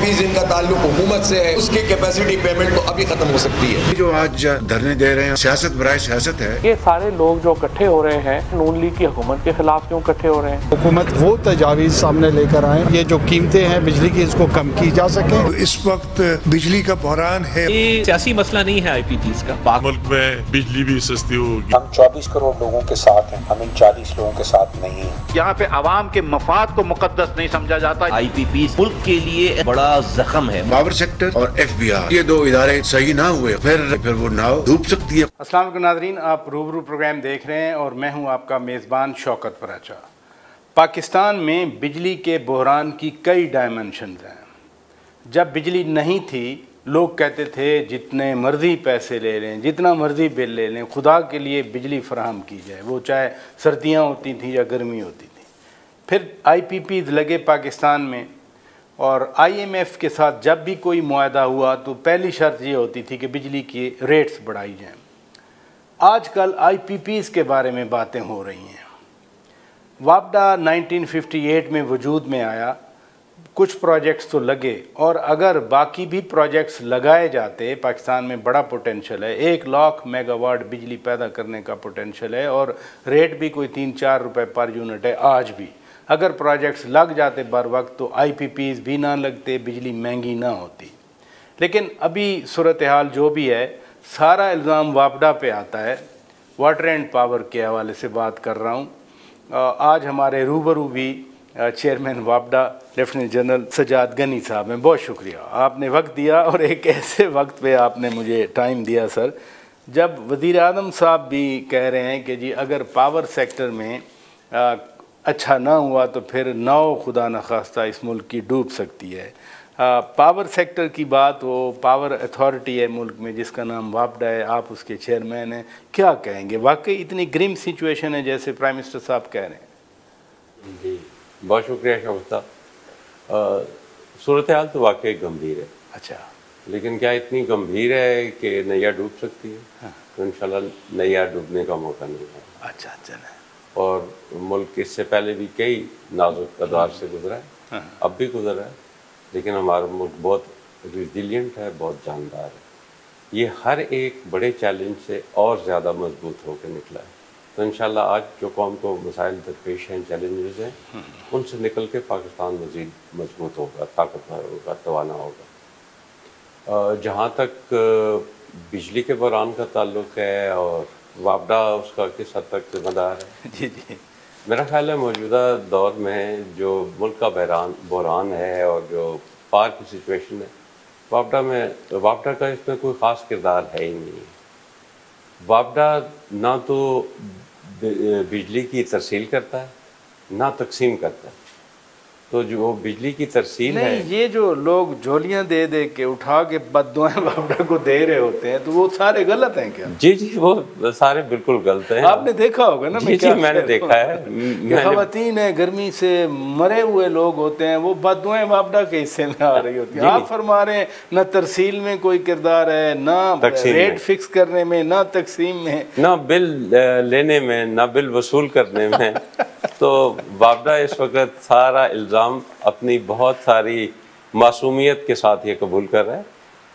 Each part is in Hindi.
फीस इनका ताल्लुक हुकूमत से है, उसकी कैपेसिटी पेमेंट तो अभी खत्म हो सकती है। जो आज धरने दे रहे हैं सियासत बराए सियासत है। ये सारे लोग जो इकट्ठे हो रहे हैं नून लीग की हुकूमत के खिलाफ क्यों इकट्ठे हो रहे हैं? हुकूमत वो तजावीज़ सामने लेकर आए, ये जो कीमतें हैं बिजली की इसको कम की जा सके। इस वक्त बिजली का बहरान है। ये सियासी मसला नहीं है IPPs का। मुल्क में बिजली भी सस्ती होगी। हम 24 करोड़ लोगों के साथ हैं, हम इन 40 लोगों के साथ नहीं हैं। यहाँ पे आवाम के मफाद को मुकद्दस नहीं समझा जाता। IPPs मुल्क के लिए बड़ा जख्म है। पावर सेक्टर और FBI ये दो इदारे सही ना हुए फिर वो नाव डूब सकती है। अस्सलाम वालेकुम नाज़रीन, आप रूबरू प्रोग्राम देख रहे हैं और मैं हूं आपका मेज़बान शौकत पराचा। पाकिस्तान में बिजली के बहरान की कई डायमेंशंस हैं। जब बिजली नहीं थी लोग कहते थे जितने मर्ज़ी पैसे ले लें, जितना मर्ज़ी बिल ले लें, खुदा के लिए बिजली फराहम की जाए, वो चाहे सर्दियाँ होती थी या गर्मी होती थी। फिर IPPs लगे पाकिस्तान में और IMF के साथ जब भी कोई मुआहदा हुआ तो पहली शर्त ये होती थी कि बिजली की रेट्स बढ़ाई जाएं। आजकल IPPs के बारे में बातें हो रही हैं। वापडा 1958 में वजूद में आया, कुछ प्रोजेक्ट्स तो लगे और अगर बाकी भी प्रोजेक्ट्स लगाए जाते, पाकिस्तान में बड़ा पोटेंशियल है, 1 लाख मेगावाट बिजली पैदा करने का पोटेंशियल है और रेट भी कोई 3-4 रुपए पर यूनिट है आज भी। अगर प्रोजेक्ट्स लग जाते बर वक्त तो IPPs भी ना लगते, बिजली महंगी ना होती। लेकिन अभी सूरत हाल जो भी है, सारा इल्ज़ाम वापडा पे आता है। वाटर एंड पावर के हवाले से बात कर रहा हूँ। आज हमारे रूबरू भी चेयरमैन वापडा लेफ्टिनेंट जनरल सजाद गनी साहब हैं। बहुत शुक्रिया, आपने वक्त दिया और एक ऐसे वक्त पे आपने मुझे टाइम दिया सर, जब वज़ीर आज़म साहब भी कह रहे हैं कि जी अगर पावर सेक्टर में अच्छा ना हुआ तो फिर नाव खुदा न खास्ता इस मुल्क की डूब सकती है। पावर सेक्टर की बात हो, पावर अथॉरिटी है मुल्क में जिसका नाम वापडा है, आप उसके चेयरमैन हैं, क्या कहेंगे? वाकई इतनी ग्रिम सिचुएशन है जैसे प्राइम मिनिस्टर साहब कह रहे हैं? जी बहुत शुक्रिया शौकत साहब। सूरत हाल तो वाकई गंभीर है। अच्छा, लेकिन क्या इतनी गंभीर है कि नैया डूब सकती है? हाँ। तो इंशाल्लाह नैया डूबने का मौका नहीं है। अच्छा अच्छा। और मुल्क इससे पहले भी कई नाजुक अदवार से गुजरा है, हाँ। अब भी गुजरा है, लेकिन हमारा मुल्क बहुत रिजिलियंट है, बहुत जानदार है। ये हर एक बड़े चैलेंज से और ज़्यादा मजबूत होकर निकला है। तो इंशाल्लाह आज जो कौम को मसाइल दरपेश हैं, चैलेंजेस हैं, उनसे निकल के पाकिस्तान मज़ीद मजबूत होगा, ताकतवर होगा, तवाना होगा। जहाँ तक बिजली के बहरान का ताल्लुक़ है और वापडा उसका किस हद तक जिम्मेदार है, जी जी, मेरा मेरा ख्याल है मौजूदा दौर में जो मुल्क का बहरान है और जो पार की सिचुएशन है, वापडा का इसमें कोई ख़ास किरदार है ही नहीं। वापडा ना तो बिजली की तरसील करता है ना तकसीम करता है। तो जो बिजली की तरसील है, ये जो लोग झोलियां दे दे के उठा के बद्दुआएं वापडा को दे रहे होते हैं, तो वो सारे गलत हैं क्या? जी जी, वो सारे बिल्कुल गलत हैं। आपने देखा होगा ना? जी, मैंने देखा है। ख़वातीन है, गर्मी से मरे हुए लोग होते हैं, वो बद्दुआएं वापडा के हिस्से में आ रही होती है। आप फरमा रहे हैं ना तरसील में कोई किरदार है, ना रेट फिक्स करने में, ना तकसीम में, ना बिल लेने में, ना बिल वसूल करने में। तो वापडा इस वक्त सारा इल्ज़ाम अपनी बहुत सारी मासूमियत के साथ ये कबूल कर रहा है।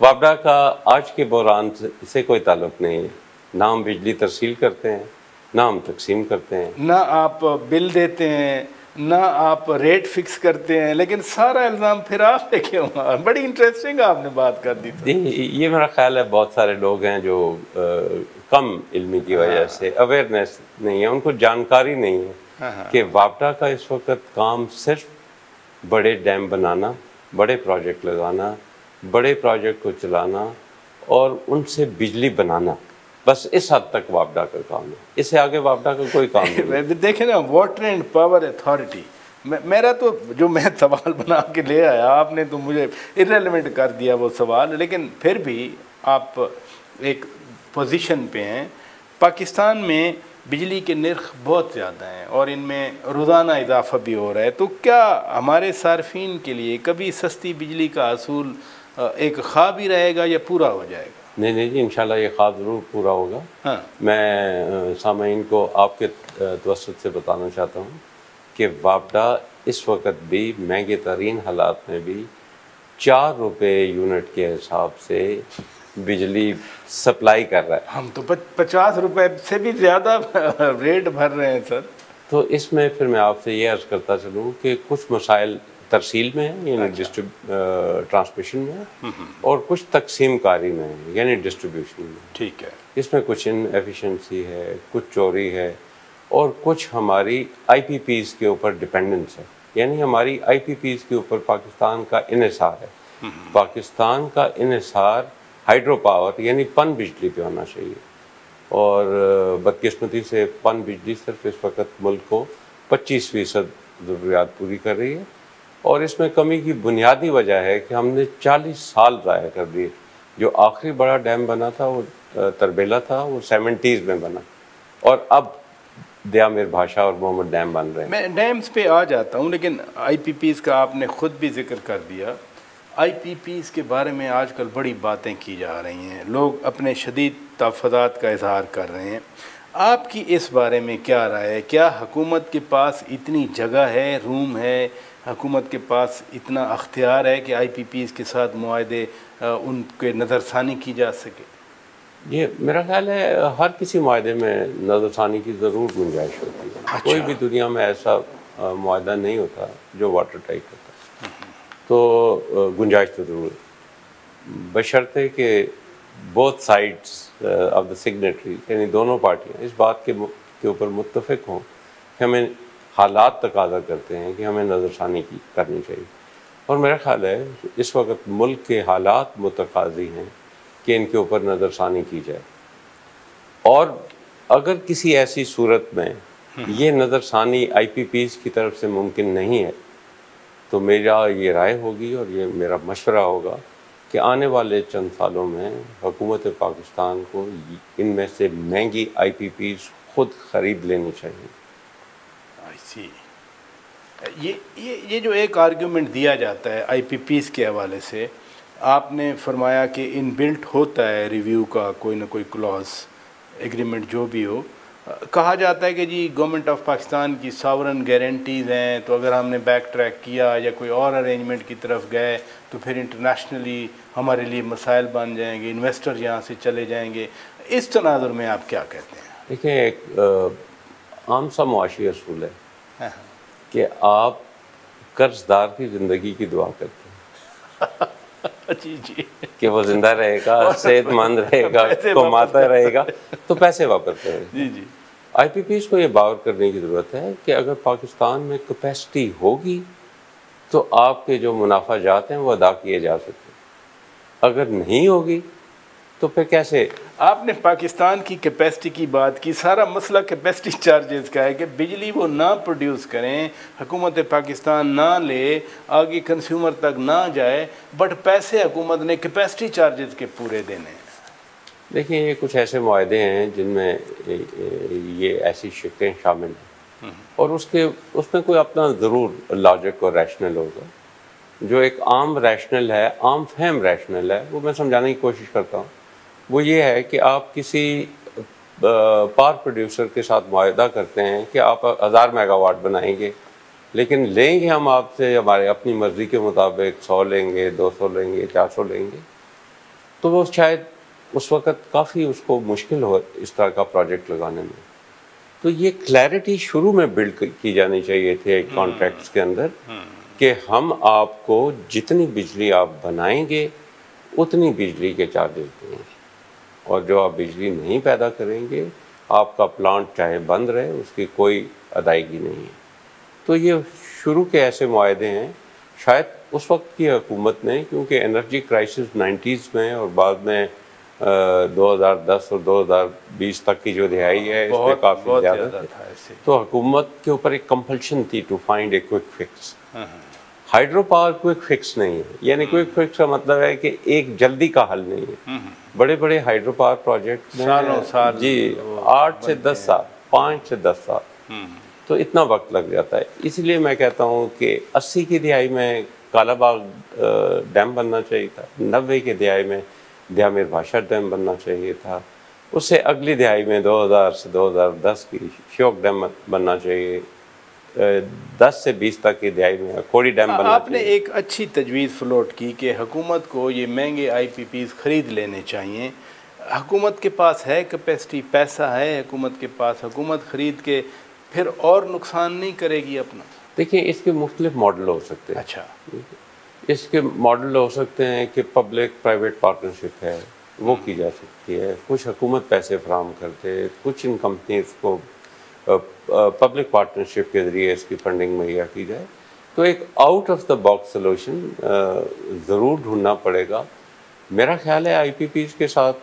वापडा का आज के बहरान से कोई ताल्लुक़ नहीं है। ना हम बिजली तरसील करते हैं, ना हम तकसीम करते हैं, ना आप बिल देते हैं, ना आप रेट फिक्स करते हैं, लेकिन सारा इल्ज़ाम फिर आप पे क्यों? बड़ी इंटरेस्टिंग आपने बात कर दी थी। ये मेरा ख्याल है बहुत सारे लोग हैं जो कम इल्मी की वजह से, अवेयरनेस नहीं है, उनको जानकारी नहीं है कि वापडा का इस वक्त काम सिर्फ बड़े डैम बनाना, बड़े प्रोजेक्ट लगाना, बड़े प्रोजेक्ट को चलाना और उनसे बिजली बनाना, बस इस हद तक वापडा का काम है। इससे आगे वापडा का कोई काम नहीं। देखें ना, वाटर एंड पावर अथॉरिटी, मेरा तो जो मैं सवाल बना के ले आया, आपने तो मुझे इर्रेलेवेंट कर दिया वो सवाल, लेकिन फिर भी आप एक पोजीशन पे हैं। पाकिस्तान में बिजली के नर्ख बहुत ज़्यादा हैं और इनमें रोज़ाना इजाफा भी हो रहा है, तो क्या हमारे सार्फिन के लिए कभी सस्ती बिजली का असूल एक ख्वाब ही रहेगा या पूरा हो जाएगा? नहीं जी, इंशाल्लाह ये ख्वाब ज़रूर पूरा होगा। हाँ। मैं सामीन को आपके तवस्सुत से बताना चाहता हूँ कि वापडा इस वक्त भी महंगे तरीन हालात में भी 4 रुपये यूनिट के हिसाब से बिजली सप्लाई कर रहा है। हम तो 50 रुपए से भी ज़्यादा रेट भर रहे हैं सर। तो इसमें फिर मैं आपसे ये अर्ज़ करता चलूँ कि कुछ मसाइल तरसील में है यानी ट्रांसमिशन में है और कुछ तकसीम कारी में है यानी डिस्ट्रीब्यूशन में। ठीक है। इसमें कुछ इनएफिशिएंसी है, कुछ चोरी है और कुछ हमारी IPPs के ऊपर डिपेंडेंस है यानी हमारी IPPs के ऊपर पाकिस्तान का इन्हिसार है। पाकिस्तान का इन्हिसार हाइड्रो पावर यानी पन बिजली पे होना चाहिए और बदकिस्मती से पन बिजली सिर्फ इस वक्त मुल्क को 25% ज़रूरियात पूरी कर रही है और इसमें कमी की बुनियादी वजह है कि हमने 40 साल ज़ाया कर दिए। जो आखिरी बड़ा डैम बना था वो तरबेला था, वो 70s में बना और अब दयामिर भाषा और मोहम्मद डैम बन रहे हैं। मैं डैम्स पे आ जाता हूँ लेकिन IPPs का आपने ख़ुद भी जिक्र कर दिया। IPPs के बारे में आजकल बड़ी बातें की जा रही हैं, लोग अपने शदीद तहफ़्फ़ुज़ात का इज़हार कर रहे हैं। आपकी इस बारे में क्या राय है? क्या हुकूमत के पास इतनी जगह है, रूम है, हुकूमत के पास इतना अख्तियार है कि IPPs के साथ मुआहदे उनके नज़रसानी की जा सके? ये मेरा ख्याल है हर किसी मुआहदे में नज़रसानी की ज़रूर गुंजाइश होती है। अच्छा। कोई भी दुनिया में ऐसा मुआहदा नहीं होता जो वाटर टाइट होता, तो गुंजाइश तो ज़रूर है बशर्ते कि both sides of the signatory यानी दोनों पार्टियाँ इस बात के ऊपर मुत्तफ़िक हों कि हमें हालात तकाज़ा करते हैं कि हमें नज़रसानी करनी चाहिए। और मेरा ख्याल है इस वक्त मुल्क के हालात मुतकाज़ी हैं कि इनके ऊपर नज़रसानी की जाए और अगर किसी ऐसी सूरत में ये नज़रसानी IPPs की तरफ से मुमकिन नहीं है तो मेरा ये राय होगी और ये मेरा मशवरा होगा कि आने वाले चंद सालों में हुकूमत पाकिस्तान को इनमें से महंगी IPPs खुद ख़रीद लेनी चाहिए। ये जो एक आर्ग्यूमेंट दिया जाता है IPPs के हवाले से, आपने फरमाया कि इनबिल्ट होता है रिव्यू का कोई ना कोई क्लॉज, एग्रीमेंट जो भी हो। कहा जाता है कि जी गवर्नमेंट ऑफ पाकिस्तान की सॉवरन गारंटीज़ हैं, तो अगर हमने बैक ट्रैक किया या कोई और अरेंजमेंट की तरफ गए तो फिर इंटरनेशनली हमारे लिए मसाइल बन जाएंगे, इन्वेस्टर यहाँ से चले जाएंगे। इस तनाजुर में आप क्या कहते हैं? देखिए, एक आम सा मुआशी असूल है कि आप कर्जदार की ज़िंदगी की दुआ करते हैं जी जी कि वो ज़िंदा रहेगा, सेहतमंद रहेगा, कमाता रहेगा तो पैसे वापस करेगा। जी जी। IPPs को ये बावर करने की ज़रूरत है कि अगर पाकिस्तान में कैपेसिटी होगी तो आपके जो मुनाफा जाते हैं वो अदा किए जा सकते हैं, अगर नहीं होगी तो फिर कैसे? आपने पाकिस्तान की कैपेसिटी की बात की, सारा मसला कैपेसिटी चार्जेस का है कि बिजली वो ना प्रोड्यूस करें, हुकूमत पाकिस्तान ना ले, आगे कंज्यूमर तक ना जाए, बट पैसे हुकूमत ने कैपेसिटी चार्जेस के पूरे देने हैं। देखिए, ये कुछ ऐसे मुआहदे हैं जिनमें ये ऐसी शिक्कें शामिल हैं और उसमें कोई अपना ज़रूर लॉजिक और रैशनल होगा। जो एक आम रैशनल है, आम फहम रैशनल है, वो मैं समझाने की कोशिश करता हूँ। वो ये है कि आप किसी पावर प्रोड्यूसर के साथ मुआहदा करते हैं कि आप 1000 मेगावाट बनाएंगे, लेकिन लेंगे हम आपसे हमारे अपनी मर्ज़ी के मुताबिक 100 लेंगे, 200 लेंगे, 400 लेंगे, तो वो शायद उस वक़्त काफ़ी उसको मुश्किल हो इस तरह का प्रोजेक्ट लगाने में। तो ये क्लैरिटी शुरू में बिल्ड की जानी चाहिए थी एक कॉन्ट्रैक्ट्स के अंदर कि हम आपको जितनी बिजली आप बनाएंगे उतनी बिजली के चार्जेस देंगे और जो आप बिजली नहीं पैदा करेंगे आपका प्लांट चाहे बंद रहे उसकी कोई अदायगी नहीं है। तो ये शुरू के ऐसे मुआहदे हैं, शायद उस वक्त की हुकूमत ने, क्योंकि एनर्जी क्राइसिस 90s में और बाद में 2010 और 2020 तक की जो दिहाई है इसमें काफ़ी ज़्यादा था, तो हुकूमत के ऊपर एक कंपल्शन थी to find a quick fix. Hydro power quick fix नहीं है, यानी क्विक फिक्स का मतलब है कि एक जल्दी का हल नहीं है। बड़े बड़े हाइड्रो पावर प्रोजेक्ट में साल जी 8 से 10 साल, 5 से 10 साल, तो इतना वक्त लग जाता है। इसलिए मैं कहता हूँ कि 80 की दिहाई में कालाबाग डैम बनना चाहिए था, 90 की दिहाई में दयामिर भाषा डैम बनना चाहिए था, उससे अगली दिहाई में 2000 से 2010 की श्योक डैम बनना चाहिए, 10 से 20 तक की दिहाई में कोड़ी डैम बनना आपने चाहिए। एक अच्छी तजवीज़ फ्लोट की कि हुकूमत को ये महंगे IPPs ख़रीद लेने चाहिए। हुकूमत के पास है कैपेसिटी, पैसा है हुकूमत के पास, हुकूमत ख़रीद के फिर और नुकसान नहीं करेगी अपना? देखिए, इसके मुख्तलिफ मॉडल हो सकते हैं। अच्छा, इसके मॉडल हो सकते हैं कि पब्लिक प्राइवेट पार्टनरशिप है, वो की जा सकती है। कुछ हुकूमत पैसे फराहम करते, कुछ इन कंपनीज को पब्लिक पार्टनरशिप के ज़रिए इसकी फंडिंग मुहैया की जाए। तो एक out of the box solution ज़रूर ढूंढना पड़ेगा। मेरा ख्याल है IPPs के साथ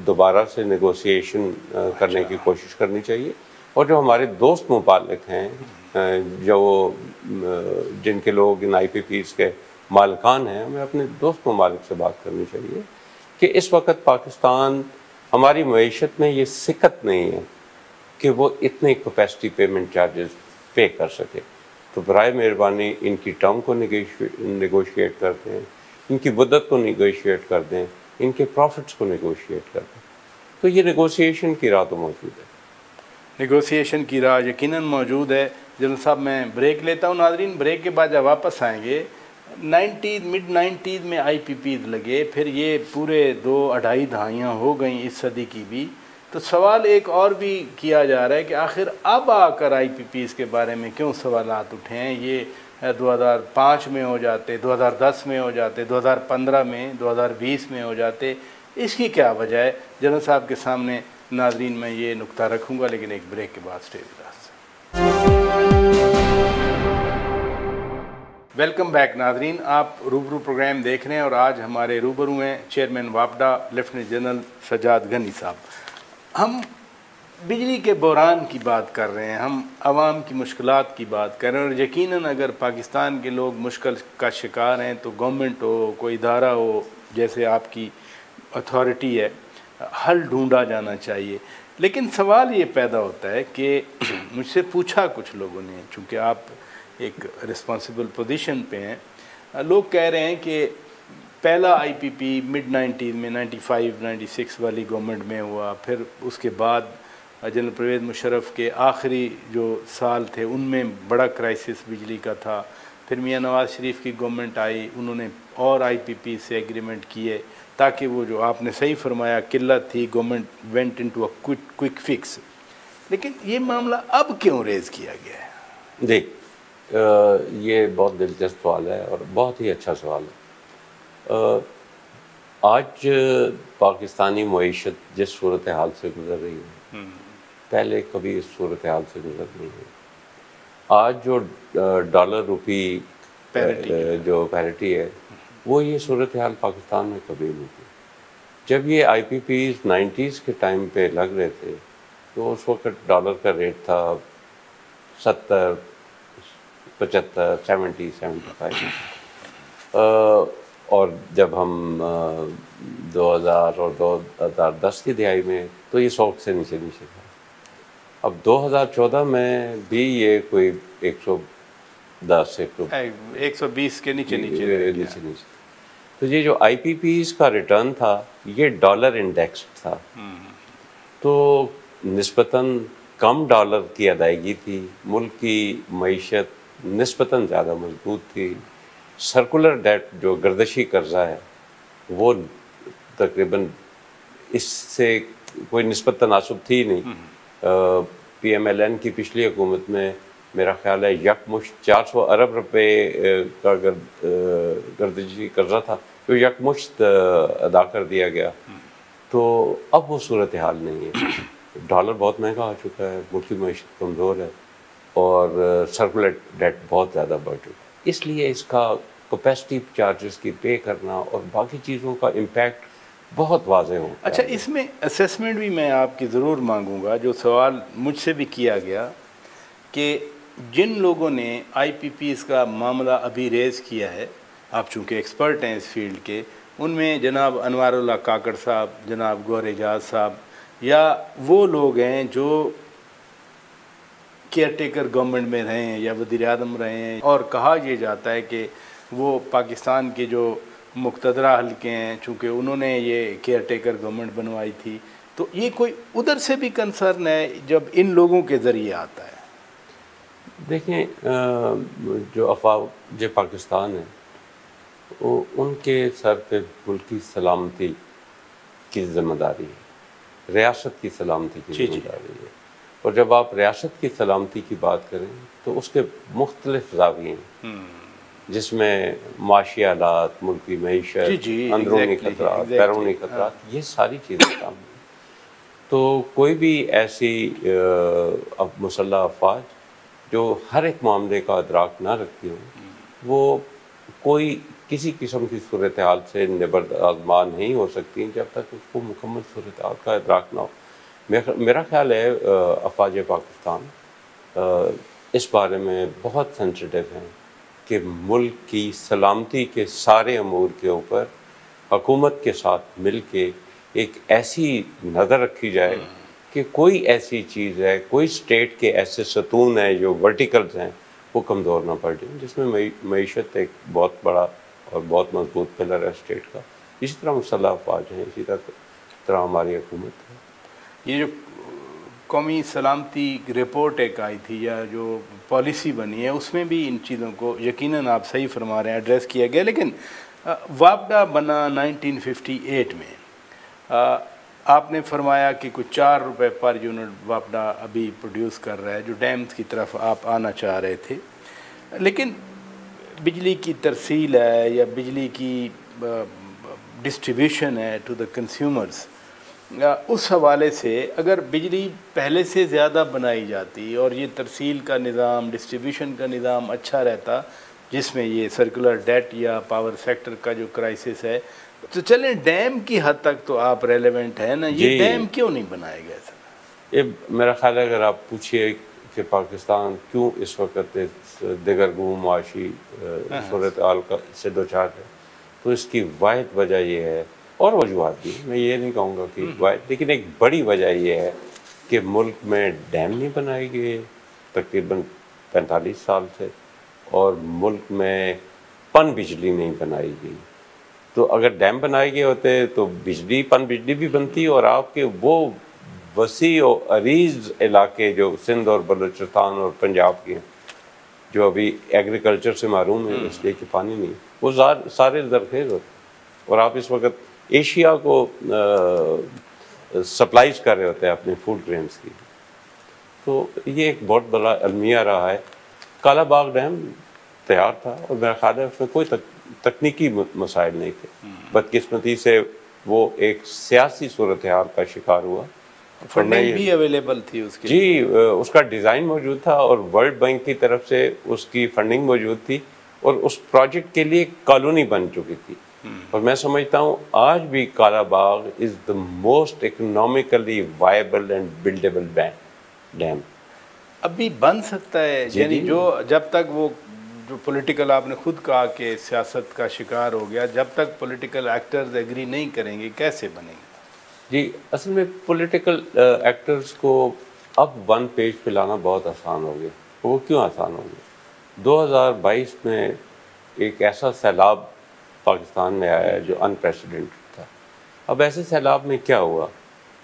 दोबारा से नेगोशिएशन करने की कोशिश करनी चाहिए, और जो हमारे दोस्त मुमालिक हैं, जो जिनके लोग इन IPPs के मालिकान हैं, हमें अपने दोस्त मुमालिक से बात करनी चाहिए कि इस वक्त पाकिस्तान, हमारी मईशत में ये सिकत नहीं है कि वो इतने कैपेसिटी पेमेंट चार्जेस पे कर सके। तो बराए मेहरबानी इनकी टर्म को नेगोशिएट कर दें, इनकी मुद्दत को नेगोशिएट कर दें, इनके प्रॉफिट्स को नेगोशिएट कर दें। तो ये नेगोशिएशन की राह तो मौजूद है, नेगोशिएशन की राह यकीनन मौजूद है। जनरल साहब, मैं ब्रेक लेता हूँ। नाज़रीन, ब्रेक के बाद जब वापस आएंगे, 90s मिड 90s में IPPs लगे, फिर ये पूरे 2-2.5 दहाइयाँ हो गई इस सदी की भी। तो सवाल एक और भी किया जा रहा है कि आखिर अब आकर IPPs के बारे में क्यों सवालात उठे हैं। ये 2005 में हो जाते, 2010 में हो जाते, 2015 में, 2020 में हो जाते, इसकी क्या वजह है? जनरल साहब के सामने नाज़रीन मैं ये नुक्ता रखूँगा, लेकिन एक ब्रेक के बाद stay with us. Welcome back नाज़रीन, आप रूबरू प्रोग्राम देख रहे हैं और आज हमारे रूबरू हैं चेयरमैन वापडा लेफ्टिनेंट जनरल सजाद गनी साहब। हम बिजली के बहरान की बात कर रहे हैं, हम आवाम की मुश्किलात की बात कर रहे हैं, और यकीनन अगर पाकिस्तान के लोग मुश्किल का शिकार हैं तो गवर्नमेंट हो, कोई इदारा हो, जैसे आपकी अथॉरिटी है, हल ढूंढा जाना चाहिए। लेकिन सवाल ये पैदा होता है कि मुझसे पूछा कुछ लोगों ने, चूँकि आप एक रिस्पॉन्सिबल पोजीशन पे हैं, लोग कह रहे हैं कि पहला IPP मिड 90s में 95-96 वाली गवर्नमेंट में हुआ, फिर उसके बाद जनरल परवेज़ मुशर्रफ के आखिरी जो साल थे उनमें बड़ा क्राइसिस बिजली का था, फिर मियां नवाज़ शरीफ की गवर्नमेंट आई, उन्होंने और IPP से एग्रीमेंट किए ताकि वो जो आपने सही फरमाया किल्लत थी, government went into a quick fix. लेकिन ये मामला अब क्यों रेज़ किया गया है? देख, ये बहुत दिलचस्प सवाल है और बहुत ही अच्छा सवाल है। आज पाकिस्तानी मईशत जिस सूरत हाल से गुजर रही है, पहले कभी इस सूरत हाल से गुजर नहीं है। आज जो डॉलर रुपी जो पैरिटी है, वो ये सूरत हाल पाकिस्तान में कभी नहीं थी। जब ये IPPs 90s के टाइम पे लग रहे थे तो उस वक्त डॉलर का रेट था 70, 75, 70, 75। और जब हम 2000 और 2010 की दिहाई में तो ये 100 से नीचे था। अब 2014 में भी ये कोई 110, 120 के नीचे। तो ये जो IPPs का रिटर्न था, ये डॉलर इंडेक्स्ड था, तो निस्बतन कम डॉलर की अदायगी थी, मुल्क की मईशत निस्बतन ज़्यादा मजबूत थी। सर्कुलर डेट जो गर्दशी कर्जा है वो तकरीबन इससे कोई निस्बत तनासुब थी नहीं। PMLN की पिछली हुकूमत में मेरा ख्याल है यकमुश्त 400 अरब रुपए का गर्दशी कर्जा था जो यकमुश्त अदा कर दिया गया। तो अब वो सूरत हाल नहीं है। डॉलर बहुत महंगा हो चुका है, मुल्क की मईशत कमज़ोर है और सर्कुलर डेट बहुत ज़्यादा बढ़ चुका है। इसलिए इसका कैपेसिटी चार्जेस की पे करना और बाकी चीज़ों का इम्पैक्ट बहुत वाज़ेह हो। अच्छा, इसमें असेसमेंट भी मैं आपकी ज़रूर मांगूंगा। जो सवाल मुझसे भी किया गया कि जिन लोगों ने IPPs का मामला अभी रेज़ किया है, आप चूँकि एक्सपर्ट हैं इस फील्ड के, उनमें जनाब अनवारुल्लाह काकड़ साहब, जनाब गौहर एजाज साहब, या वो लोग हैं जो केयर टेकर गवर्नमेंट में रहे हैं या वज़ीर आज़म रहे हैं, और कहा यह जाता है कि वो पाकिस्तान के जो मुक़तदरा हल्के हैं, चूँकि उन्होंने ये केयर टेकर गवर्नमेंट बनवाई थी, तो ये कोई उधर से भी कंसर्न है जब इन लोगों के ज़रिए आता है? देखें, जो अफवाज पाकिस्तान है वो उनके सर पे मुल्क की सलामती की जिम्मेदारी है, रियासत की सलामती की जिम्मेदारी है। और जब आप रियासत की सलामती की बात करें तो उसके मुख्तलिफ ज़ाविये हैं, जिसमें माशी हालात, मुल्क की मईशत, अंदरूनी खतरात, बैरूनी खतरात, ये सारी चीज़ें शामिल हैं। तो कोई भी ऐसी मुसल्लह अफवाज जो हर एक मामले का अदराक ना रखती हो, वो कोई किसी किस्म की सूरत हाल से निबर्द-आज़मा नहीं हो सकती जब तक उसको मुकम्मल सूरत हाल का अदराक ना हो। मेरा ख्याल है अफवाज पाकिस्तान इस बारे में बहुत सेंसिटिव हैं कि मुल्क की सलामती के सारे अमूर के ऊपर हुकूमत के साथ मिल के एक ऐसी नज़र रखी जाए कि कोई ऐसी चीज़ है, कोई स्टेट के ऐसे सतून हैं जो वर्टिकल्स हैं, वो कमज़ोर ना पड़ जाए, जिसमें मईशत एक बहुत बड़ा और बहुत मजबूत पिलर है स्टेट का। इसी तरह मुसल्लह अफवाज हैं, इसी तरह हमारी हुकूमत है। ये जो कौमी सलामती रिपोर्ट एक आई थी या जो पॉलिसी बनी है, उसमें भी इन चीज़ों को यकीनन आप सही फरमा रहे हैं एड्रेस किया गया। लेकिन वापडा बना 1958 में, आपने फरमाया कि कुछ 4 रुपये पर यूनिट वापडा अभी प्रोड्यूस कर रहा है, जो डैम्स की तरफ आप आना चाह रहे थे। लेकिन बिजली की तरसील है या बिजली की डिस्ट्रीब्यूशन है टू द कंज्यूमर्स, उस हवाले से अगर बिजली पहले से ज़्यादा बनाई जाती और ये तरसील का निज़ाम, डिस्ट्रीब्यूशन का निज़ाम अच्छा रहता, जिसमें ये सर्कुलर डेट या पावर सेक्टर का जो क्राइसिस है, तो चलें डैम की हद तक तो आप रेलेवेंट है ना, ये डैम क्यों नहीं बनाए गए सर? ये मेरा ख्याल है, अगर आप पूछिए कि पाकिस्तान क्यों इस वक्त दिगरगूं माशी सूरत हाल का से दो चार है, तो इसकी वाहिद वजह यह है, और वजूहत भी, मैं ये नहीं कहूँगा कि वाहिद, लेकिन एक बड़ी वजह यह है कि मुल्क में डैम नहीं बनाए गए तकरीबन 45 साल से, और मुल्क में पन बिजली नहीं बनाई गई। तो अगर डैम बनाए गए होते तो पन बिजली भी बनती, और आपके वो वसी और अरीज इलाके जो सिंध और बलूचिस्तान और पंजाब के हैं, जो अभी एग्रीकल्चर से महरूम है इसलिए कि पानी नहीं, वो सारे जरखेज़ होते, और आप इस वक्त एशिया को सप्लाईज कर रहे होते हैं अपने फूड ग्रेन्स की। तो ये एक बहुत बड़ा अलमिया रहा है। काला बाग डैम तैयार था और मेरा ख्याल है उसमें कोई तकनीकी मसाइल नहीं थे, बदकिस्मती से वो एक सियासी सूरत हाल का शिकार हुआ। फंडिंग भी अवेलेबल थी उसकी? जी, उसका डिज़ाइन मौजूद था और वर्ल्ड बैंक की तरफ से उसकी फंडिंग मौजूद थी, और उस प्रोजेक्ट के लिए कॉलोनी बन चुकी थी। और मैं समझता हूँ आज भी Kala Bagh is the most economically viable and buildable dam. अभी बन सकता है, यानी जो जब तक वो जो पॉलिटिकल, आपने खुद कहा कि सियासत का शिकार हो गया, जब तक पॉलिटिकल एक्टर्स एग्री नहीं करेंगे कैसे बनेंगे? जी, असल में पॉलिटिकल एक्टर्स को अब वन पेज पे लाना बहुत आसान हो गया। वो क्यों आसान हो गया? 2022 में एक ऐसा सैलाब पाकिस्तान में आया जो अनप्रेसिडेंटेड था। अब ऐसे सैलाब में क्या हुआ?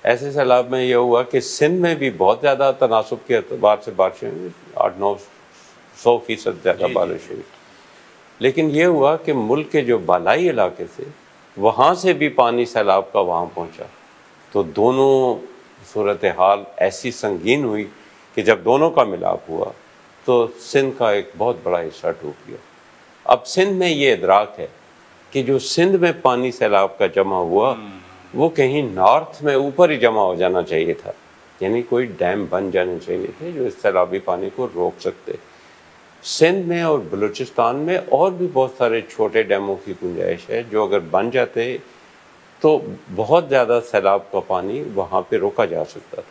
ऐसे सैलाब में यह हुआ कि सिंध में भी बहुत ज़्यादा तनासब के अतबार से बारिशें 8-9-100% ज़्यादा बारिश हुई, लेकिन ये हुआ कि मुल्क के जो बालाई इलाके से वहाँ से भी पानी सैलाब का वहाँ पहुँचा। तो दोनों सूरत हाल ऐसी संगीन हुई कि जब दोनों का मिलाप हुआ तो सिंध का एक बहुत बड़ा हिस्सा डूब गया। अब सिंध में ये इदराक है कि जो सिंध में पानी सैलाब का जमा हुआ वो कहीं नॉर्थ में ऊपर ही जमा हो जाना चाहिए था, यानी कोई डैम बन जाने चाहिए थे जो इस सैलाबी पानी को रोक सकते। सिंध में और बलूचिस्तान में और भी बहुत सारे छोटे डैमों की गुंजाइश है जो अगर बन जाते तो बहुत ज़्यादा सैलाब का पानी वहाँ पे रोका जा सकता था।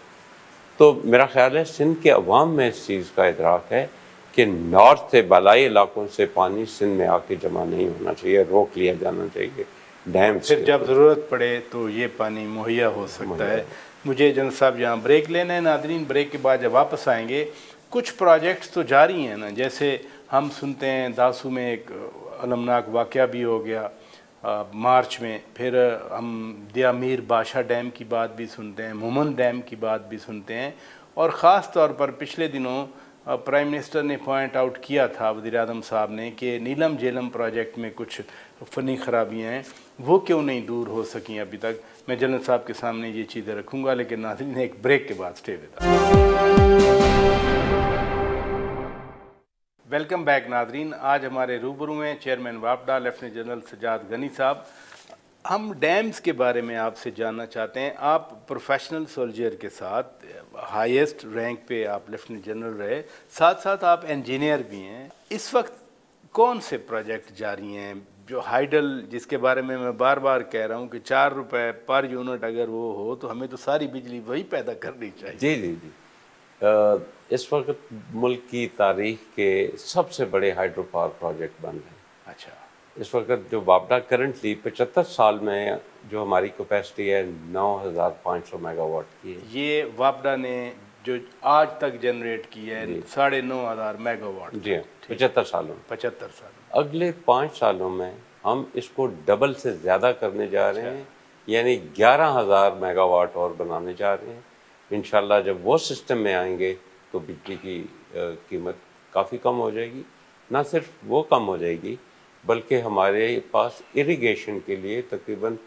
तो मेरा ख्याल है सिंध के अवाम में इस चीज़ का इदराक है कि नॉर्थ से बालाई इलाकों से पानी सिंध में आके जमा नहीं होना चाहिए, रोक लिया जाना चाहिए डैम से। फिर जब ज़रूरत पड़े तो ये पानी मुहैया हो सकता है। मुझे जनरल साहब यहाँ ब्रेक लेना है। नादरीन, ब्रेक के बाद जब वापस आएंगे, कुछ प्रोजेक्ट्स तो जारी हैं ना, जैसे हम सुनते हैं दासू में एक अलमनाक वाक़या भी हो गया मार्च में, फिर हम दिया मीर बादशाह डैम की बात भी सुनते हैं, मोमन डैम की बात भी सुनते हैं, और ख़ास तौर पर पिछले दिनों प्राइम मिनिस्टर ने पॉइंट आउट किया था, वज़ीर आज़म साहब ने, कि नीलम झेलम प्रोजेक्ट में कुछ फ़नी खराबियाँ हैं, वो क्यों नहीं दूर हो सकी अभी तक। मैं जनरल साहब के सामने ये चीज़ें रखूँगा, लेकिन नाज़रीन एक ब्रेक के बाद stay with us. Welcome back नाज़रीन। आज हमारे रूबरू में चेयरमैन वापडा लेफ्टिनेंट जनरल सजाद गनी साहब। हम डैम्स के बारे में आपसे जानना चाहते हैं। आप प्रोफेशनल सोल्जर के साथ हाईएस्ट रैंक पे आप लेफ्टिनेंट जनरल रहे, साथ साथ आप इंजीनियर भी हैं। इस वक्त कौन से प्रोजेक्ट जारी हैं जो हाइडल, जिसके बारे में मैं बार बार कह रहा हूँ कि 4 रुपए पर यूनिट अगर वो हो तो हमें तो सारी बिजली वही पैदा करनी चाहिए। जी जी जी। इस वक्त मुल्क की तारीख के सबसे बड़े हाइड्रो पावर प्रोजेक्ट बन रहे हैं। अच्छा। इस वक्त जो वापडा करंटली 75 साल में जो हमारी कैपेसिटी है 9,500 मेगावाट की है। ये वापडा ने जो आज तक जनरेट की है 9,500 मेगावाट। जी हाँ, 75 सालों में। 75 साल। अगले 5 सालों में हम इसको डबल से ज़्यादा करने जा रहे हैं, यानी 11,000 मेगावाट और बनाने जा रहे हैं। इंशाल्लाह जब वो सिस्टम में आएंगे तो बिजली की कीमत काफ़ी कम हो जाएगी। ना सिर्फ वो कम हो जाएगी बल्कि हमारे पास इरिगेशन के लिए तकरीबन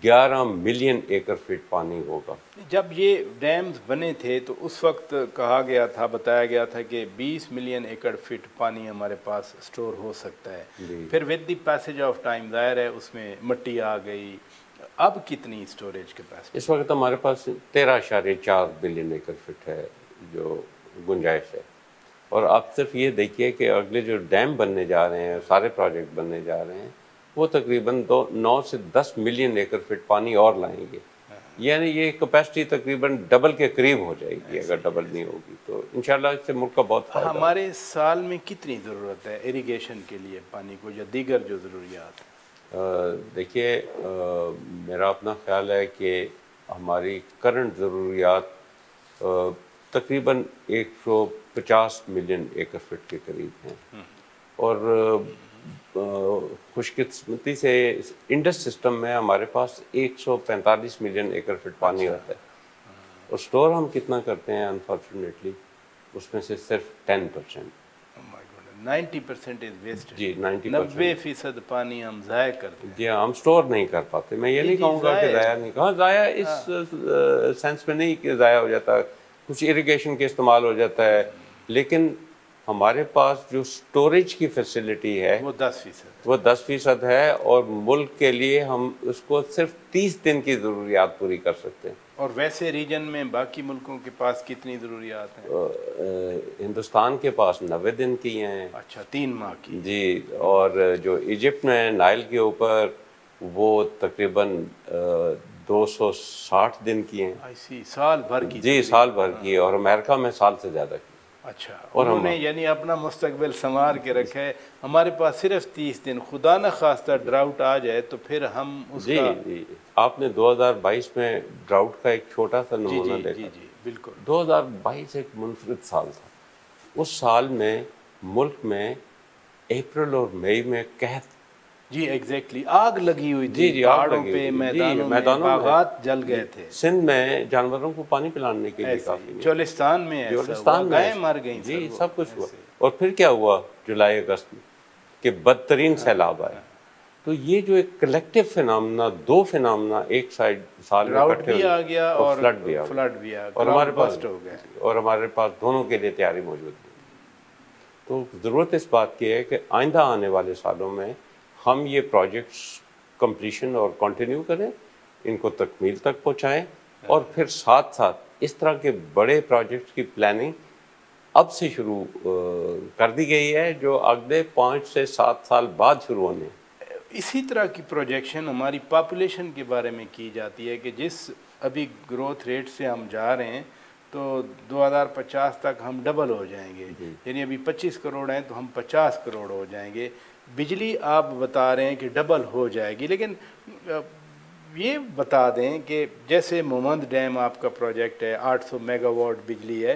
11 मिलियन एकड़ फीट पानी होगा। जब ये डैम्स बने थे तो उस वक्त कहा गया था, बताया गया था कि 20 मिलियन एकड़ फीट पानी हमारे पास स्टोर हो सकता है। फिर with the passage of time ज़ाहिर है उसमें मिट्टी आ गई। अब कितनी स्टोरेज कैपेसिटी? इस वक्त हमारे पास 13.4 बिलियन एकड़ फीट है जो गुंजाइश है। और आप सिर्फ ये देखिए कि अगले जो डैम बनने जा रहे हैं, सारे प्रोजेक्ट बनने जा रहे हैं, वो तकरीबन 9 से 10 मिलियन एकड़ फीट पानी और लाएंगे। यानी ये कैपेसिटी तकरीबन डबल के करीब हो जाएगी। अगर डबल नहीं होगी तो इंशाल्लाह इससे मुल्क का बहुत फायदा। हमारे साल में कितनी ज़रूरत है इरिगेशन के लिए पानी को, या दीगर जो ज़रूरियात हैं? देखिए, मेरा अपना ख्याल है कि हमारी करंट ज़रूरियात तकरीबन 150 मिलियन एकड़ फीट के करीब हैं। और खुशकिस्मती से इंडस सिस्टम में हमारे पास 145 मिलियन एकड़ फीट पानी होता है। और स्टोर हम कितना करते हैं अनफॉर्चुनेटली उसमें से सिर्फ 10%। 90% इज वेस्ट। जी 90% पानी हम ज़ाया करते हैं। जी हाँ, हम स्टोर नहीं कर पाते। मैं ये नहीं कहूँगा कि ज़ाया नहीं, कहा ज़ाया इस सेंस में नहीं कि ज़ाया हो जाता, कुछ इरिगेशन के इस्तेमाल हो जाता है, लेकिन हमारे पास जो स्टोरेज की फैसिलिटी है वो 10%। वो 10% है। और मुल्क के लिए हम उसको सिर्फ 30 दिन की ज़रूरियात पूरी कर सकते हैं। और वैसे रीजन में बाकी मुल्कों के पास कितनी ज़रूरियात हैं? हिंदुस्तान के पास 90 दिन की हैं। अच्छा, 3 माह की। जी। और जो इजिप्ट में नाइल के ऊपर वो तकरीबन 260 दिन की हैं। साल भर की? जी, साल भर की। और अमेरिका में साल से ज़्यादा की। अच्छा, और उन्होंने यानी अपना मुस्तकबिल संवार के रखा है। हमारे पास सिर्फ 30 दिन, खुदा न खास्ता ड्राउट आ जाए तो फिर हम उसका। जी, आपने 2022 में ड्राउट का एक छोटा सा नमूना देखा। जी बिल्कुल। 2022 एक मुनफरिद साल था। उस साल में मुल्क में अप्रैल और मई में कहत। जी एग्जैक्टली, आग लगी हुई थी। जी, पहाड़ों पे, मैदानों में बागात जल गए थे। सिंध में जानवरों को पानी पिलाने के लिए काफी। चोलिस्तान में गायें मर गई। जी, सब कुछ हुआ। और फिर क्या हुआ जुलाई अगस्त में कि बदतरीन सैलाब आए। तो ये जो एक कलेक्टिव फिनोमेना, 2 फिनोमेना एक साइड साल में इकट्ठे भी आ गया और फ्लड भी आ गया और हमारे पास हो गया। और हमारे पास दोनों के लिए तैयारी मौजूद है। तो ज़रूरत इस बात की है कि आइंदा आने वाले सालों में हम ये प्रोजेक्ट्स कंप्लीशन और कंटिन्यू करें, इनको तकमील तक पहुंचाएं। और फिर साथ साथ इस तरह के बड़े प्रोजेक्ट्स की प्लानिंग अब से शुरू कर दी गई है, जो अगले 5 से 7 साल बाद शुरू होने। इसी तरह की प्रोजेक्शन हमारी पॉपुलेशन के बारे में की जाती है कि जिस अभी ग्रोथ रेट से हम जा रहे हैं तो 2050 तक हम डबल हो जाएंगे। यानी अभी 25 करोड़ हैं तो हम 50 करोड़ हो जाएंगे। बिजली आप बता रहे हैं कि डबल हो जाएगी, लेकिन ये बता दें कि जैसे मोहम्मद डैम आपका प्रोजेक्ट है, 800 मेगावाट बिजली है,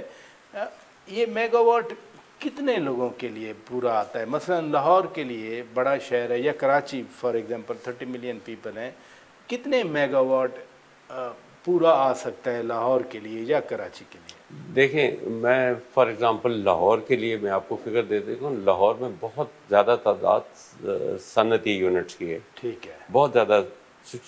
ये मेगावाट कितने लोगों के लिए पूरा आता है? मसलन लाहौर के लिए बड़ा शहर है, या Karachi for example 30 million people हैं, कितने मेगावाट पूरा आ सकता है लाहौर के लिए या कराची के लिए? देखें, मैं फॉर एग्ज़ाम्पल लाहौर के लिए मैं आपको फिगर दे देता हूँ। लाहौर में बहुत ज़्यादा तादाद सनती यूनिट्स की है। ठीक है। बहुत ज़्यादा,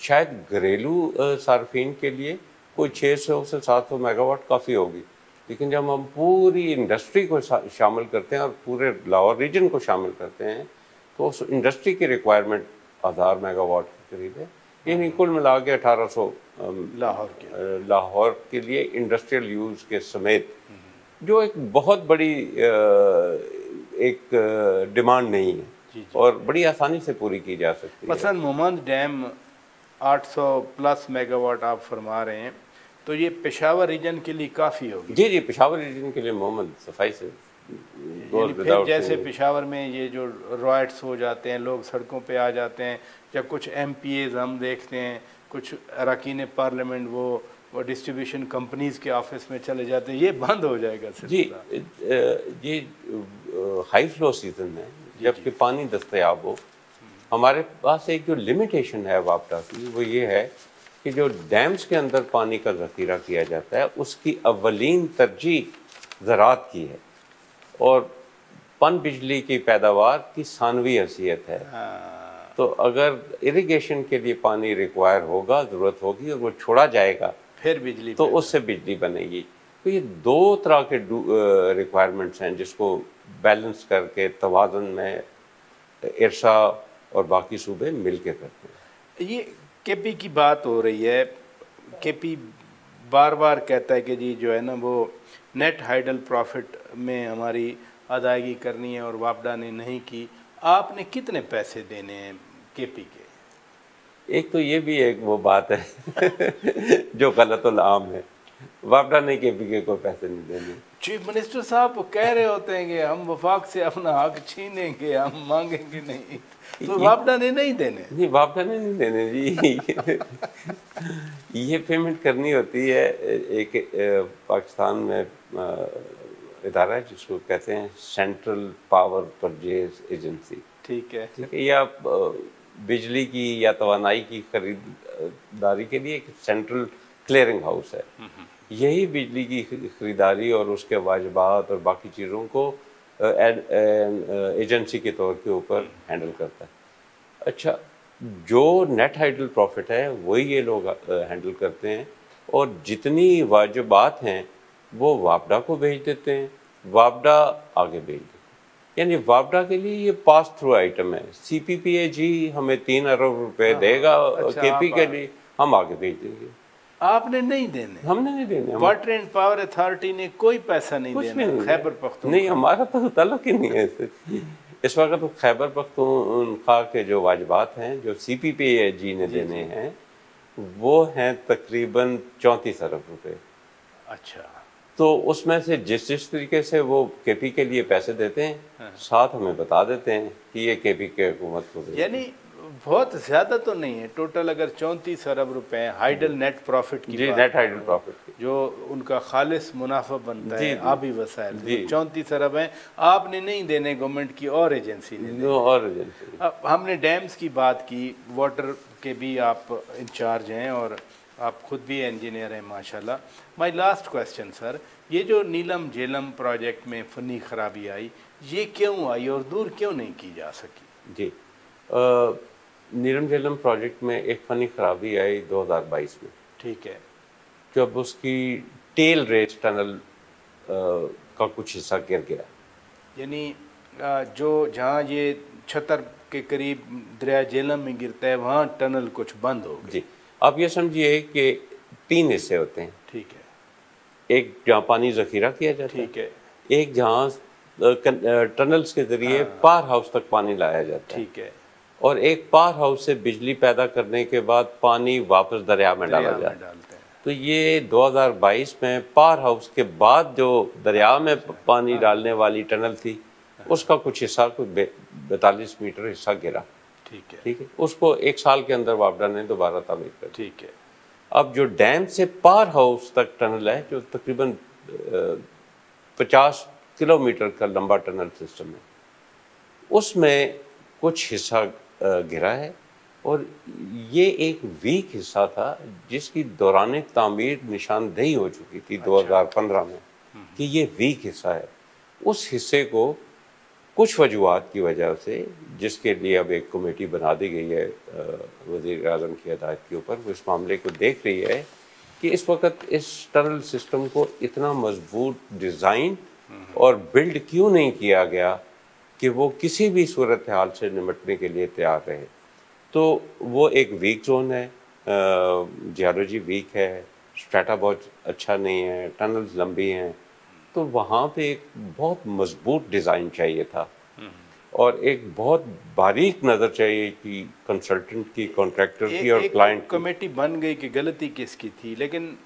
शायद घरेलू सार्फिन के लिए कोई 600 से 700 मेगावाट काफ़ी होगी, लेकिन जब हम पूरी इंडस्ट्री को शामिल करते हैं और पूरे लाहौर रीजन को शामिल करते हैं तो उस इंडस्ट्री की रिक्वायरमेंट 1000 मेगावाट के करीब है। यानी कुल मिला के 1800 लाहौर के लिए इंडस्ट्रियल यूज़ के समेत, जो एक बहुत बड़ी एक डिमांड नहीं है। जी। और बड़ी आसानी से पूरी की जा सकती है। मसलन मोहम्मद डैम 800 प्लस मेगावाट आप फरमा रहे हैं, तो ये पेशावर रीजन के लिए काफ़ी होगी? जी, पेशावर रीजन के लिए मोहम्मद सफाई से। फिर जैसे पेशावर में ये जो रॉयट्स हो जाते हैं, लोग सड़कों पे आ जाते हैं, या कुछ MPAs हम देखते हैं, कुछ अरकान पार्लियामेंट वो डिस्ट्रीब्यूशन कंपनीज़ के ऑफिस में चले जाते हैं, ये बंद हो जाएगा? जी, ये हाई फ्लो सीजन है, जबकि पानी दस्तयाब हो। हमारे पास एक जो लिमिटेशन है वापडा की, वो ये है कि जो डैम्स के अंदर पानी का ज़ख़ीरा किया जाता है उसकी अव्वलीन तरजीह ज़राअत की है और पन बिजली की पैदावार की सानवी हैसियत है। तो अगर इरिगेशन के लिए पानी रिक्वायर होगा, ज़रूरत होगी और वो छोड़ा जाएगा फिर बिजली, तो उससे बिजली बनेगी। तो ये दो तरह के रिक्वायरमेंट्स हैं जिसको बैलेंस करके तवाज़ुन में इरसा और बाकी सूबे मिल के करते हैं। ये KP की बात हो रही है। KP बार बार कहता है कि जी जो है ना वो नेट हाइडल प्रॉफिट में हमारी अदायगी करनी है और वापडा ने नहीं की। आपने कितने पैसे देने हैं KP के? एक तो ये भी एक वो बात है जो गलत आम है, वापडा ने KP के कोई पैसे नहीं देने। चीफ मिनिस्टर साहब कह रहे होते हैं कि हम वफाक से अपना हक छीनेंगे, हम मांगेंगे नहीं, तो वापडा ने नहीं देने? नहीं, वापडा ने नहीं देने जी। ये पेमेंट करनी होती है। एक पाकिस्तान में इदारा है जिसको कहते हैं सेंट्रल पावर परचेज एजेंसी। ठीक है। या बिजली की या तवानाई की खरीदारी के लिए एक सेंट्रल क्लियरिंग हाउस है। यही बिजली की खरीदारी और उसके वाजिबात और बाकी चीज़ों को एजेंसी के तौर के ऊपर हैंडल करता है। अच्छा, जो नेट हाइडल प्रॉफिट है वही ये लोग हैंडल करते हैं और जितनी वाजिबात हैं वो वापडा को भेज देते हैं, वापडा आगे भेज देते हैं। यानी वापडा के लिए ये पास थ्रू आइटम है। CPPAG हमें 3 अरब रुपए देगा, अच्छा, KP के लिए हम आगे भेज देंगे। आपने नहीं देने? हमने नहीं देने। वाटर एंड पावर अथॉरिटी ने कोई पैसा नहीं देना? खैबर पख्तूनख्वा नहीं, हमारा तो ताल्लुक ही नहीं है इससे। इस वक्त तो खैबर पख्तूनख्वा के जो वाजिबात हैं जो CPPAG ने देने हैं वो हैं तकरीबन 34 अरब रुपए। अच्छा, तो उसमें से जिस तरीके से वो KP के लिए पैसे देते हैं साथ हमें बता देते हैं कि ये KP के हुकूमत को देते हैं। यानी बहुत ज़्यादा तो नहीं है। टोटल अगर 34 अरब रुपए हाइडल नेट प्रॉफिट की, नेट हाइडल प्रॉफिट जो उनका खालिस मुनाफा बनता है आबी वसाइल, 34 अरब हैं, आपने नहीं देने, गवर्नमेंट की और एजेंसी ने देने। और एजेंसी। अब हमने डैम्स की बात की, वाटर के भी आप इंचार्ज हैं और आप खुद भी इंजीनियर हैं माशाल्लाह। माय लास्ट क्वेश्चन सर, ये जो नीलम झेलम प्रोजेक्ट में फनी खराबी आई, ये क्यों आई और दूर क्यों नहीं की जा सकी? जी, नीलम झेलम प्रोजेक्ट में एक फनी खराबी आई 2022 में। ठीक है। जब उसकी टेल रेस टनल का कुछ हिस्सा गिर गया, यानी जो जहाँ ये छतर के करीब दरिया झेलम में गिरता है वहाँ टनल कुछ बंद हो गई। जी, आप ये समझिए कि 3 हिस्से होते हैं। ठीक है। एक जहाँ पानी ज़ख़ीरा किया जाता है, ठीक है। एक जहाँ टनल्स के ज़रिए पावर हाउस तक पानी लाया जाता है, ठीक है, और एक पावर हाउस से बिजली पैदा करने के बाद पानी वापस दरिया में डाला जाता है। तो ये 2022 में पावर हाउस के बाद जो दरिया में पानी डालने वाली टनल थी उसका कुछ हिस्सा, कोई 42 मीटर हिस्सा गिरा। ठीक है, ठीक है। उसको 1 साल के अंदर वापडा ने दोबारा तामीर कर। ठीक है। अब जो डैम से पावर हाउस तक टनल है, जो तकरीबन 50 किलोमीटर का लंबा टनल सिस्टम है, उसमें कुछ हिस्सा गिरा है और ये एक वीक हिस्सा था जिसकी दौरान तामीर निशानदेही हो चुकी थी 2015 में कि ये वीक हिस्सा है। उस हिस्से को कुछ वजूहात की वजह से, जिसके लिए अब एक कमेटी बना दी गई है वज़ीर आज़म की हिदायत के ऊपर, वो इस मामले को देख रही है कि इस वक्त इस टनल सिस्टम को इतना मजबूत डिज़ाइन और बिल्ड क्यों नहीं किया गया कि वो किसी भी सूरत हाल से निपटने के लिए तैयार रहे। तो वो एक वीक जोन है, जियोलॉजी वीक है, स्ट्रेटा बहुत अच्छा नहीं है, टनल्स लंबी हैं, तो वहाँ पे एक बहुत मजबूत डिज़ाइन चाहिए था और एक बहुत बारीक नज़र चाहिए कि कंसल्टेंट की, कॉन्ट्रैक्टर की और क्लाइंट की। कमेटी बन गई कि गलती किसकी थी, लेकिन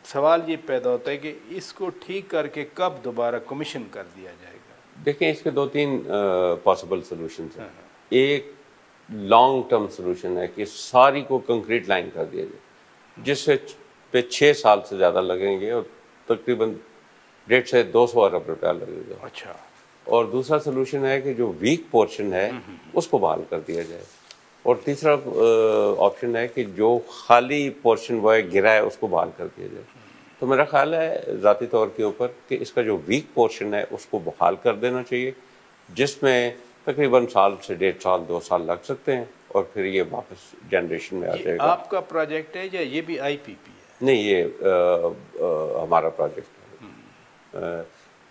सवाल ये पैदा होता है कि इसको ठीक करके कब दोबारा कमीशन कर दिया जाएगा। देखें, इसके 2-3 पॉसिबल सॉल्यूशंस हैं। एक लॉन्ग टर्म सॉल्यूशन है कि सारी को कंक्रीट लाइन कर दिया जाए, जिससे पे 6 साल से ज़्यादा लगेंगे और तकरीबन 150 से 200 अरब रुपया लगेगा। अच्छा। और दूसरा सलूशन है कि जो वीक पोर्शन है उसको बहाल कर दिया जाए। और तीसरा ऑप्शन है कि जो खाली पोर्शन वो है गिरा है उसको बहाल कर दिया जाए। तो मेरा ख्याल है ज़ाती तौर के ऊपर कि इसका जो वीक पोर्शन है उसको बहाल कर देना चाहिए, जिसमें तकरीबन साल से 1.5 साल 2 साल लग सकते हैं और फिर ये वापस जनरेशन में आ जाएगा। आपका प्रोजेक्ट है या ये भी IPP है? नहीं, ये हमारा प्रोजेक्ट है।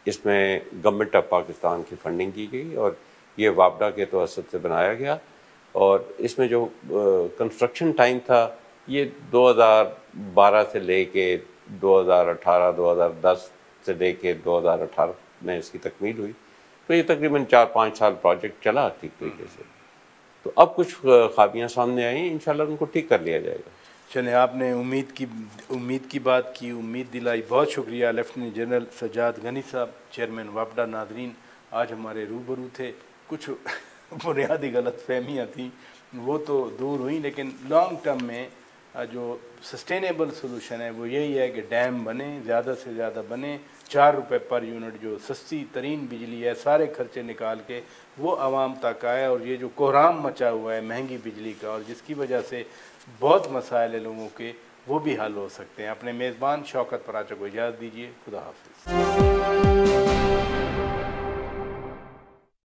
इसमें गवर्नमेंट ऑफ पाकिस्तान की फंडिंग की गई और ये वापडा के तवसत से बनाया गया। और इसमें जो कंस्ट्रक्शन टाइम था ये 2012 से लेके 2018-2010 से लेके 2018 में इसकी तकमील हुई। तो ये तकरीबन 4-5 साल प्रोजेक्ट चला ठीक तरीके से। तो अब कुछ खामियां सामने आई, इंशाल्लाह उनको ठीक कर लिया जाएगा। चले, आपने उम्मीद की बात की, उम्मीद दिलाई, बहुत शुक्रिया। लेफ्टिनेंट जनरल सज्जाद गनी साहब, चेयरमैन वापडा। नादरीन, आज हमारे रूबरू थे। कुछ बुनियादी गलत फहमियाँ थी वो तो दूर हुई, लेकिन लॉन्ग टर्म में जो सस्टेनेबल सोल्यूशन है वो यही है कि डैम बने, ज़्यादा से ज़्यादा बने। 4 रुपये पर यूनिट जो सस्ती तरीन बिजली है, सारे खर्चे निकाल के वो आवाम तक आए। और ये जो कोहराम मचा हुआ है महंगी बिजली का, और जिसकी वजह से बहुत मसाइल है लोगों के, वो भी हल हो सकते हैं। अपने मेज़बान शौकत पराचा को इजाज़त दीजिए। खुदा हाफिज़।